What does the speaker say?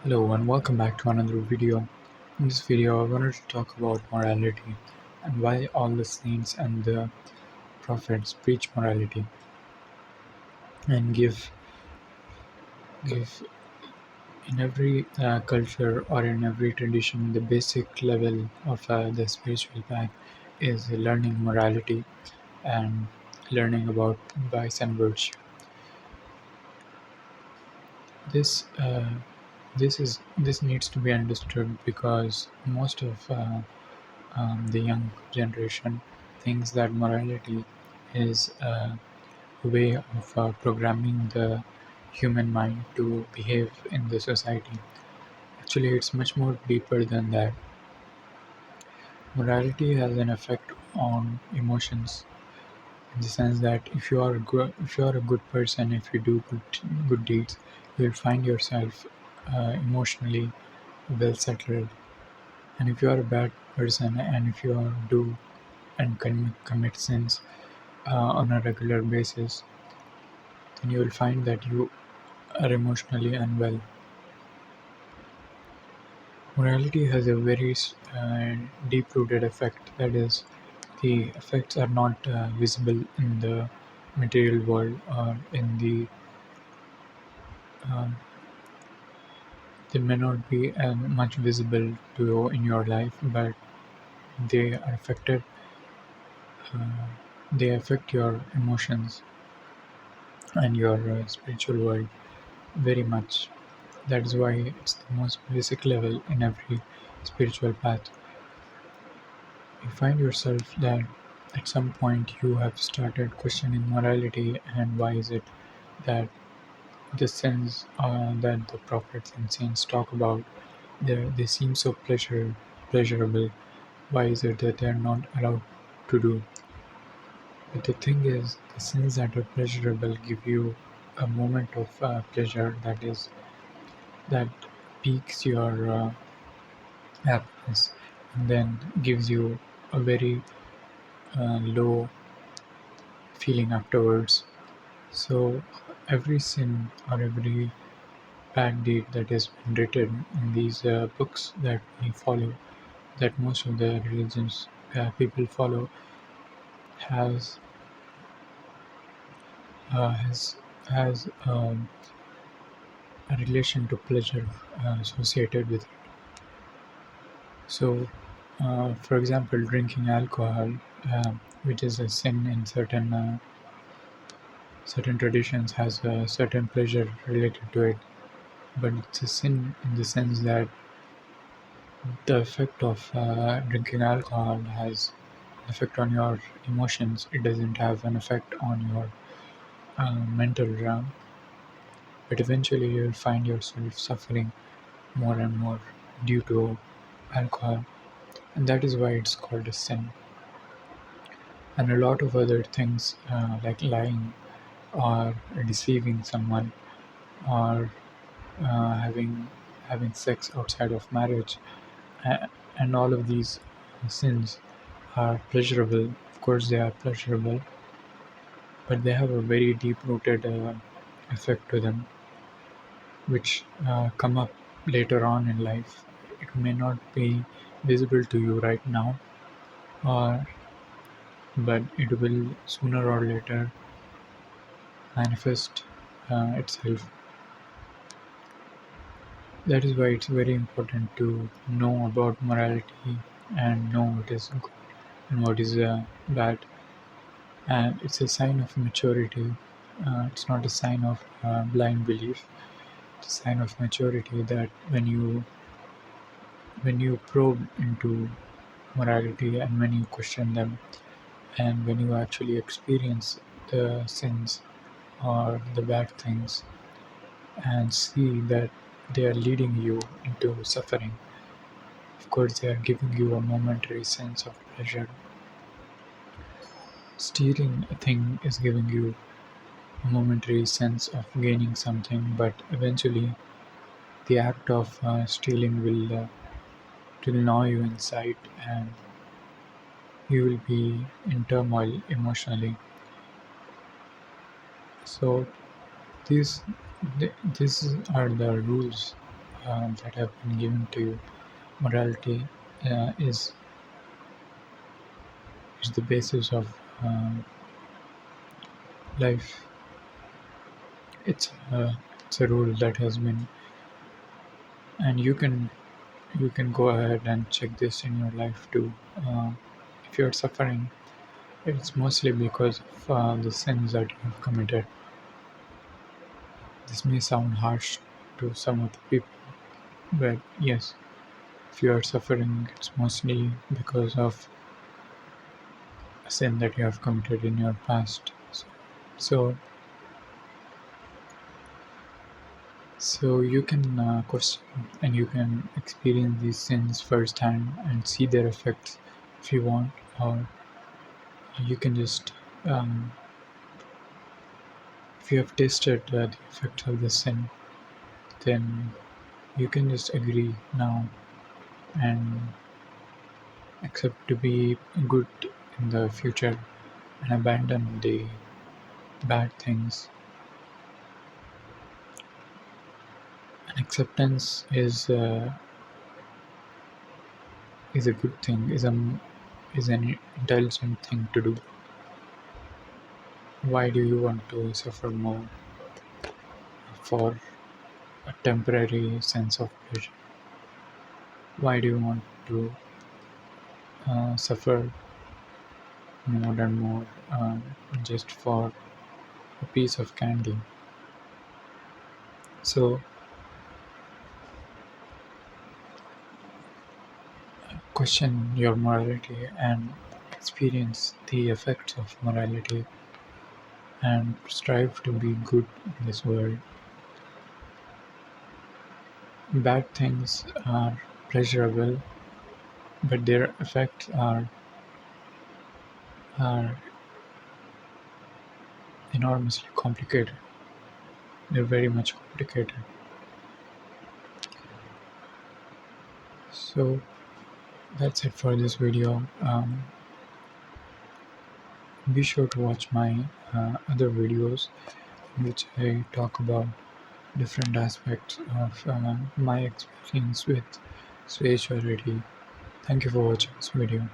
Hello and welcome back to another video. In this video, I wanted to talk about morality and why all the saints and the prophets preach morality and give in every culture or in every tradition the basic level of the spiritual path is learning morality and learning about vice and virtue. This this needs to be understood because most of the young generation thinks that morality is a way of programming the human mind to behave in the society. Actually, it's much more deeper than that. Morality has an effect on emotions in the sense that if you are a good person, if you do good deeds, you'll find yourself emotionally well settled. And if you are a bad person and if you are do and commit sins on a regular basis, then you will find that you are emotionally unwell. Morality has a very deep rooted effect. That is, the effects are not visible in the material world or in uh, they may not be much visible to you in your life, but they are affected. Uh, they affect your emotions and your spiritual world very much. That is why it's the most basic level in every spiritual path. You find yourself that at some point you have started questioning morality and why is it that the sins that the prophets and saints talk about, they seem so pleasurable. Why is it that they are not allowed to do? But the thing is, the sins that are pleasurable give you a moment of pleasure that piques your happiness and then gives you a very low feeling afterwards. So every sin or every bad deed that is written in these books that we follow, that most of the religions people follow, has has a relation to pleasure associated with it. So, for example, drinking alcohol, which is a sin in certain traditions, has a certain pleasure related to it, but it's a sin in the sense that the effect of drinking alcohol has an effect on your emotions. It doesn't have an effect on your mental realm, but eventually you'll find yourself suffering more and more due to alcohol, and that is why it's called a sin. And a lot of other things like lying or deceiving someone or having sex outside of marriage, and all of these sins are pleasurable. Of course, they are pleasurable, but they have a very deep-rooted effect to them, which come up later on in life. It may not be visible to you right now, or but it will sooner or later manifest itself. That is why it's very important to know about morality and know what is good and what is bad. And it's a sign of maturity. It's not a sign of blind belief. It's a sign of maturity that when you probe into morality and when you question them and when you actually experience the sins or the bad things and see that they are leading you into suffering. Of course, they are giving you a momentary sense of pleasure. Stealing a thing is giving you a momentary sense of gaining something, but eventually the act of stealing will gnaw you inside and you will be in turmoil emotionally. So these these are the rules that have been given to you. Morality is the basis of life. It's a rule that has been, and you can go ahead and check this in your life too. If you're suffering, it's mostly because of the sins that you have committed. This may sound harsh to some of the people, but yes, if you are suffering, it's mostly because of a sin that you have committed in your past. So, so you can question and you can experience these sins firsthand and see their effects if you want, or you can just, if you have tasted the effects of the sin, then you can just agree now and accept to be good in the future and abandon the bad things. And acceptance is a good thing, is an intelligent thing to do. Why do you want to suffer more for a temporary sense of pleasure? Why do you want to suffer more and more just for a piece of candy? So, question your morality and experience the effects of morality and strive to be good in this world. Bad things are pleasurable, but their effects are enormously complicated. They're very much complicated. So that's it for this video. Be sure to watch my other videos in which I talk about different aspects of my experience with spirituality. Thank you for watching this video.